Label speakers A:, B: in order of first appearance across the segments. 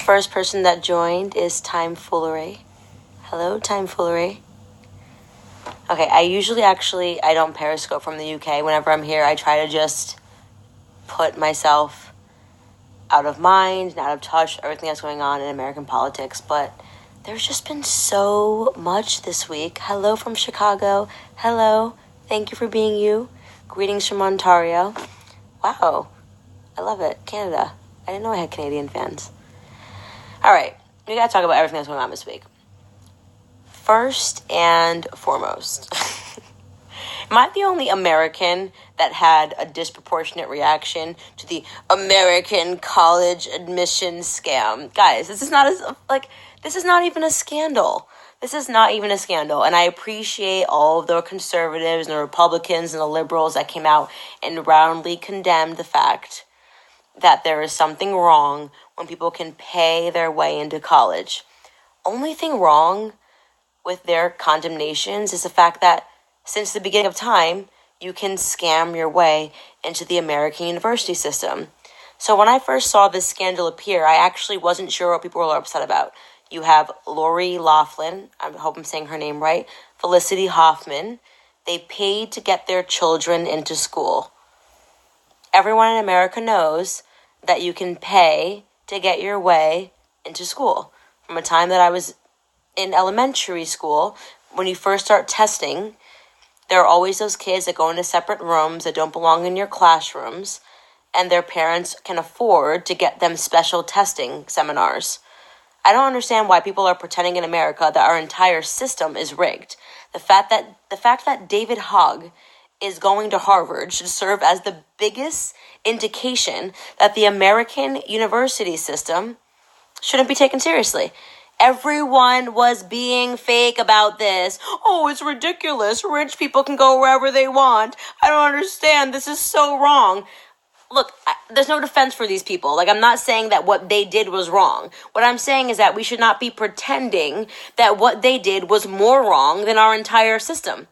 A: first person that joined is Timefoolery. Hello, Timefoolery. Okay, I don't Periscope from the UK. Whenever I'm here, I try to just put myself out of mind and out of touch with everything that's going on in American politics, but there's just been so much this week. Hello from Chicago. Hello. Thank you for being you. Greetings from Ontario. Wow. I love it. Canada. I didn't know I had Canadian fans. All right. We got to talk about everything that's going on this week. First and foremost, am I the only American that had a disproportionate reaction to the American college admission scam? Guys, this is not even a scandal. This is not even a scandal. And I appreciate all of the conservatives and the Republicans and the liberals that came out and roundly condemned the fact that there is something wrong when people can pay their way into college. Only thing wrong with their condemnations is the fact that since the beginning of time, you can scam your way into the American university system. So when I first saw this scandal appear, I actually wasn't sure what people were upset about. You have Lori Loughlin, I hope I'm saying her name right, Felicity Hoffman. They paid to get their children into school. Everyone in America knows that you can pay to get your way into school. From a time that I was in elementary school, when you first start testing, there are always those kids that go into separate rooms that don't belong in your classrooms, and their parents can afford to get them special testing seminars. I don't understand why people are pretending in America that our entire system is rigged. The fact that David Hogg is going to Harvard should serve as the biggest indication that the American university system shouldn't be taken seriously. Everyone was being fake about this. Oh, it's ridiculous. Rich people can go wherever they want. I don't understand. This is so wrong. Look, there's no defense for these people. I'm not saying that what they did was wrong. What I'm saying is that we should not be pretending that what they did was more wrong than our entire system.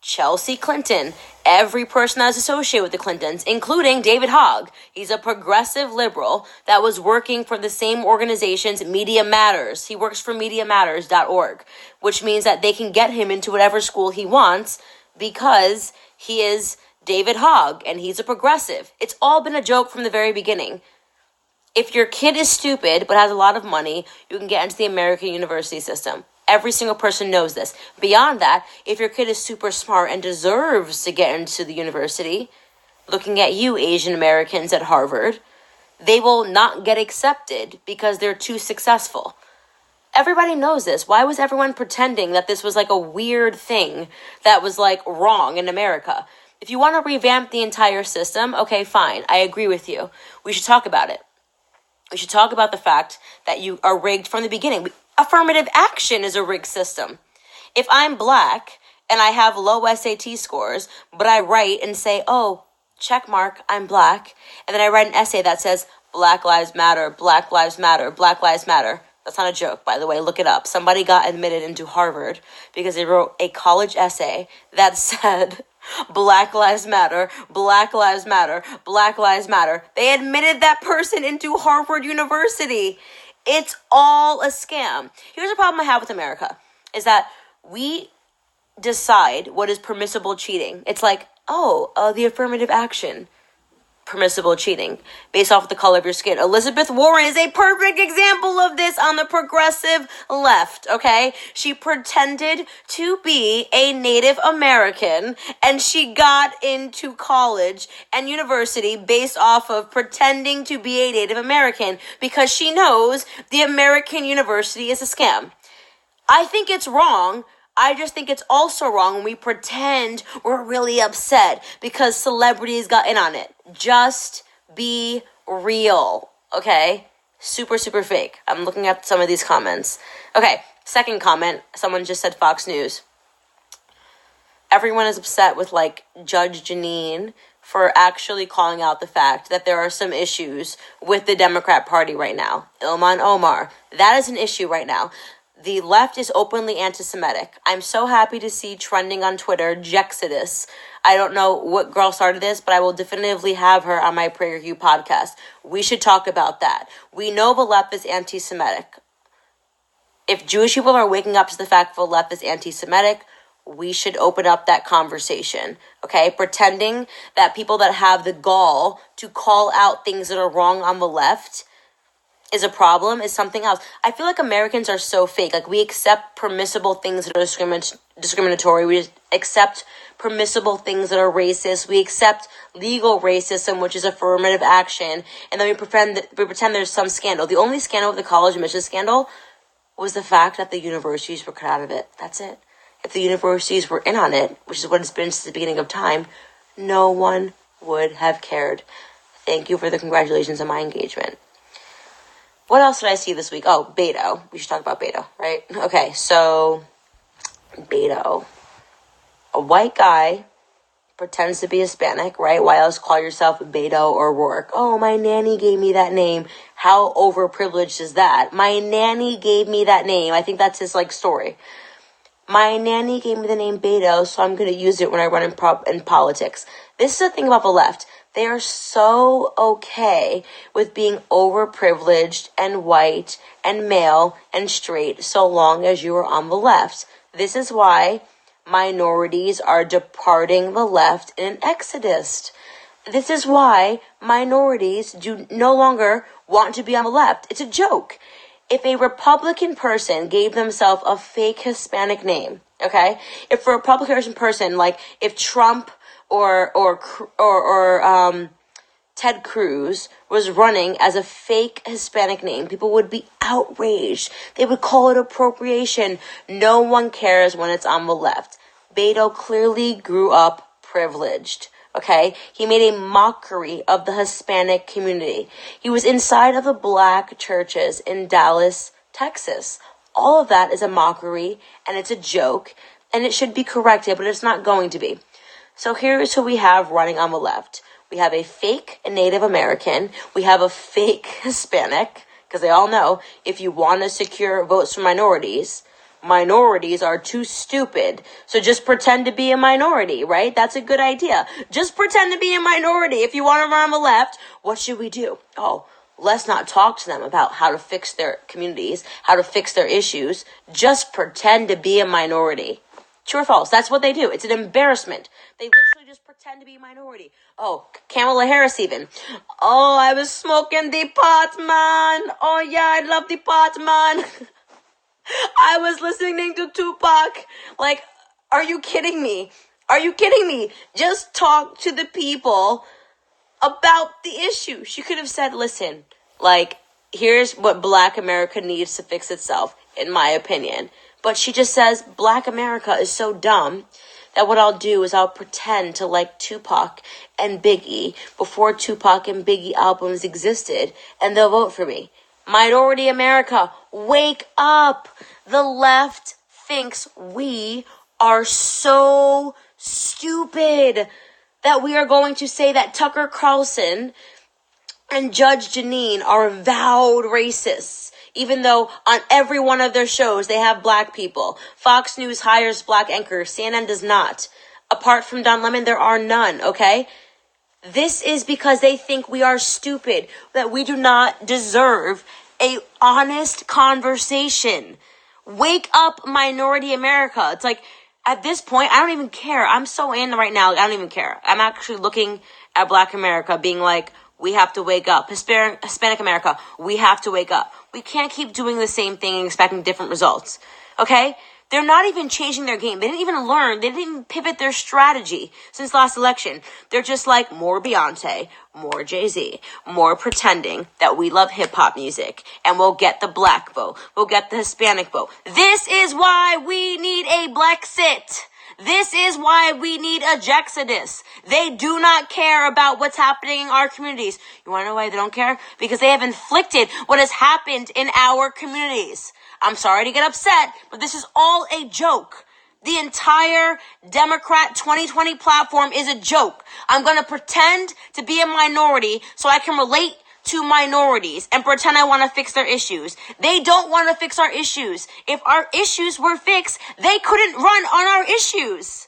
A: Chelsea Clinton, every person that is associated with the Clintons, including David Hogg. He's a progressive liberal that was working for the same organization's Media Matters. He works for MediaMatters.org, which means that they can get him into whatever school he wants because he is David Hogg and he's a progressive. It's all been a joke from the very beginning. If your kid is stupid but has a lot of money, you can get into the American university system. Every single person knows this. Beyond that, if your kid is super smart and deserves to get into the university, looking at you Asian Americans at Harvard, they will not get accepted because they're too successful. Everybody knows this. Why was everyone pretending that this was a weird thing that was wrong in America? If you want to revamp the entire system, okay, fine. I agree with you. We should talk about it. We should talk about the fact that you are rigged from the beginning. Affirmative action is a rigged system. If I'm black and I have low SAT scores, but I write and say, oh, check mark, I'm black, and then I write an essay that says, Black Lives Matter, Black Lives Matter, Black Lives Matter. That's not a joke, by the way. Look it up. Somebody got admitted into Harvard because they wrote a college essay that said, Black Lives Matter, Black Lives Matter, Black Lives Matter. They admitted that person into Harvard University. It's all a scam. Here's a problem I have with America, is that we decide what is permissible cheating. It's the affirmative action, permissible cheating, based off the color of your skin. Elizabeth Warren is a perfect example of this on the progressive left, okay? She pretended to be a Native American, and she got into college and university based off of pretending to be a Native American because she knows the American university is a scam. I think it's wrong. I just think it's also wrong when we pretend we're really upset because celebrities got in on it. Just be real, okay? Super, super fake. I'm looking at some of these comments. Okay, second comment. Someone just said Fox News. Everyone is upset with, Judge Jeanine for actually calling out the fact that there are some issues with the Democrat Party right now. Ilhan Omar. That is an issue right now. The left is openly anti-Semitic. I'm so happy to see trending on Twitter, Jexodus. I don't know what girl started this, but I will definitively have her on my PragerU podcast. We should talk about that. We know the left is anti-Semitic. If Jewish people are waking up to the fact that the left is anti-Semitic, we should open up that conversation, okay? Pretending that people that have the gall to call out things that are wrong on the left is a problem, is something else. I feel like Americans are so fake. Like, we accept permissible things that are discriminatory. We accept permissible things that are racist. We accept legal racism, which is affirmative action. And then we pretend there's some scandal. The only scandal of the college admissions scandal was the fact that the universities were cut out of it. That's it. If the universities were in on it, which is what it's been since the beginning of time, no one would have cared. Thank you for the congratulations on my engagement. What else did I see this week? Oh, Beto. We should talk about Beto, right? Okay, so Beto. A white guy pretends to be Hispanic, right? Why else call yourself Beto or Rourke? Oh, my nanny gave me that name. How overprivileged is that? My nanny gave me that name. I think that's his, story. My nanny gave me the name Beto, so I'm going to use it when I run in politics. This is the thing about the left. They are so okay with being overprivileged and white and male and straight so long as you are on the left. This is why minorities are departing the left in an exodus. This is why minorities do no longer want to be on the left. It's a joke. If a Republican person gave themselves a fake Hispanic name, okay? If a Republican person, if Trump or Ted Cruz was running as a fake Hispanic name, people would be outraged. They would call it appropriation. No one cares when it's on the left. Beto clearly grew up privileged. Okay, he made a mockery of the Hispanic community. He was inside of the black churches in Dallas, Texas. All of that is a mockery, and it's a joke, and it should be corrected, but it's not going to be. So here's who we have running on the left. We have a fake Native American. We have a fake Hispanic, because they all know if you want to secure votes from minorities are too stupid. So just pretend to be a minority, right? That's a good idea. Just pretend to be a minority. If you want to run on the left, what should we do? Oh, let's not talk to them about how to fix their communities, how to fix their issues. Just pretend to be a minority. True or false? That's what they do. It's an embarrassment. They literally just pretend to be a minority. Oh, Kamala Harris even. Oh, I was smoking the pot, man. Oh, yeah, I love the pot, man. I was listening to Tupac. Are you kidding me? Are you kidding me? Just talk to the people about the issue. She could have said, listen, here's what Black America needs to fix itself, in my opinion. But she just says, Black America is so dumb that what I'll do is I'll pretend to like Tupac and Biggie before Tupac and Biggie albums existed, and they'll vote for me. Minority America, wake up. The left thinks we are so stupid that we are going to say that Tucker Carlson and Judge Jeanine are avowed racists, even though on every one of their shows they have black people. Fox News hires black anchors. CNN does not. Apart from Don Lemon, there are none, okay? This is because they think we are stupid, that we do not deserve a honest conversation. Wake up, minority America. It's at this point, I don't even care. I'm so in right now, I don't even care. I'm actually looking at Black America being we have to wake up. Hispanic America, we have to wake up. We can't keep doing the same thing and expecting different results. Okay? They're not even changing their game. They didn't even learn. They didn't even pivot their strategy since last election. They're just more Beyonce, more Jay-Z, more pretending that we love hip-hop music, and we'll get the black vote. We'll get the Hispanic vote. This is why we need a Blexit. This is why we need a Jexodus. They do not care about what's happening in our communities. You want to know why they don't care? Because they have inflicted what has happened in our communities. I'm sorry to get upset, but this is all a joke. The entire Democrat 2020 platform is a joke. I'm going to pretend to be a minority so I can relate to minorities and pretend I want to fix their issues. They don't want to fix our issues. If our issues were fixed, they couldn't run on our issues.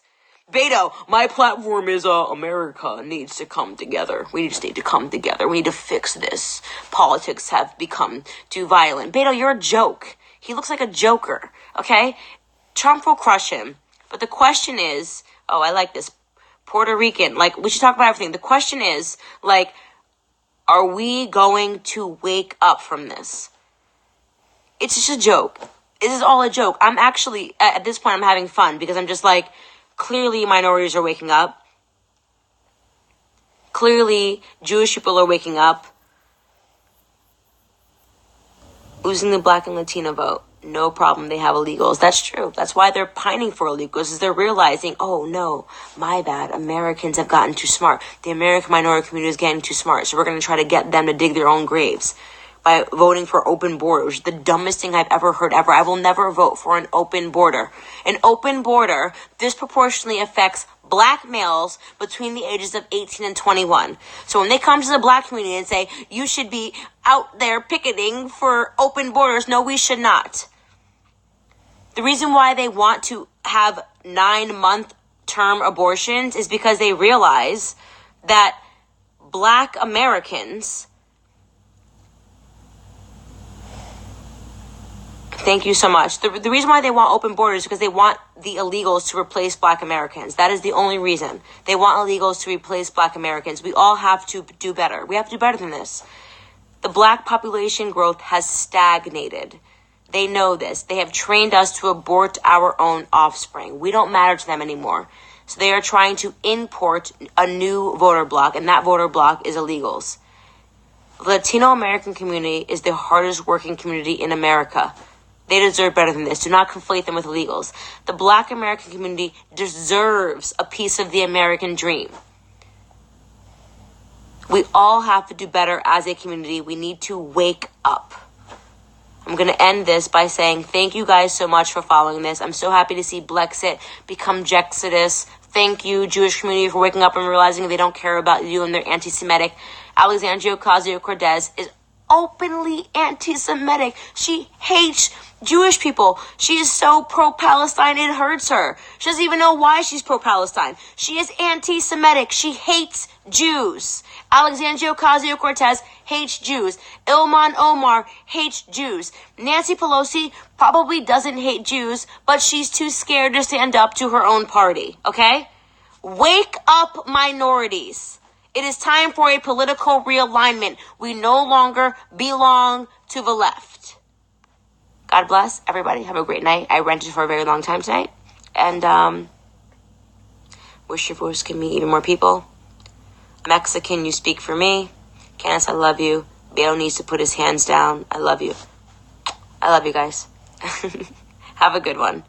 A: Beto, my platform is America needs to come together. We just need to come together. We need to fix this. Politics have become too violent. Beto, you're a joke. He looks like a joker, okay? Trump will crush him. But the question is, oh, I like this. Puerto Rican, like, we should talk about everything. The question is, like, are we going to wake up from this? It's just a joke. This is all a joke. I'm actually, at this point, I'm having fun because I'm just like, clearly minorities are waking up. Clearly Jewish people are waking up. Losing the Black and Latino vote. No problem, they have illegals. That's true. That's why they're pining for illegals, is they're realizing, oh no, my bad, Americans have gotten too smart. The American minority community is getting too smart, so we're going to try to get them to dig their own graves by voting for open border, which is the dumbest thing I've ever heard ever. I will never vote for an open border. An open border disproportionately affects Black males between the ages of 18 and 21. So when they come to the Black community and say, you should be out there picketing for open borders, no, we should not. The reason why they want to have 9-month term abortions is because they realize that Black Americans, thank you so much. The reason why they want open borders is because they want the illegals to replace Black Americans. That is the only reason. They want illegals to replace Black Americans. We all have to do better. We have to do better than this. The Black population growth has stagnated. They know this. They have trained us to abort our own offspring. We don't matter to them anymore. So they are trying to import a new voter bloc, and that voter bloc is illegals. The Latino American community is the hardest working community in America. They deserve better than this. Do not conflate them with illegals. The Black American community deserves a piece of the American dream. We all have to do better as a community. We need to wake up. I'm going to end this by saying thank you guys so much for following this. I'm so happy to see Blexit become Jexodus. Thank you, Jewish community, for waking up and realizing they don't care about you and they're anti-Semitic. Alexandria Ocasio-Cortez is openly anti-Semitic. She hates Jewish people. She is so pro-Palestine, it hurts her. She doesn't even know why she's pro-Palestine. She is anti-Semitic. She hates Jews. Alexandria Ocasio-Cortez hates Jews. Ilhan Omar hates Jews. Nancy Pelosi probably doesn't hate Jews, but she's too scared to stand up to her own party, okay? Wake up, minorities. It is time for a political realignment. We no longer belong to the left. God bless everybody. Have a great night. I rented for a very long time tonight. And wish your voice could meet even more people. Mexican, you speak for me. Candace, I love you. Beto needs to put his hands down. I love you. I love you guys. Have a good one.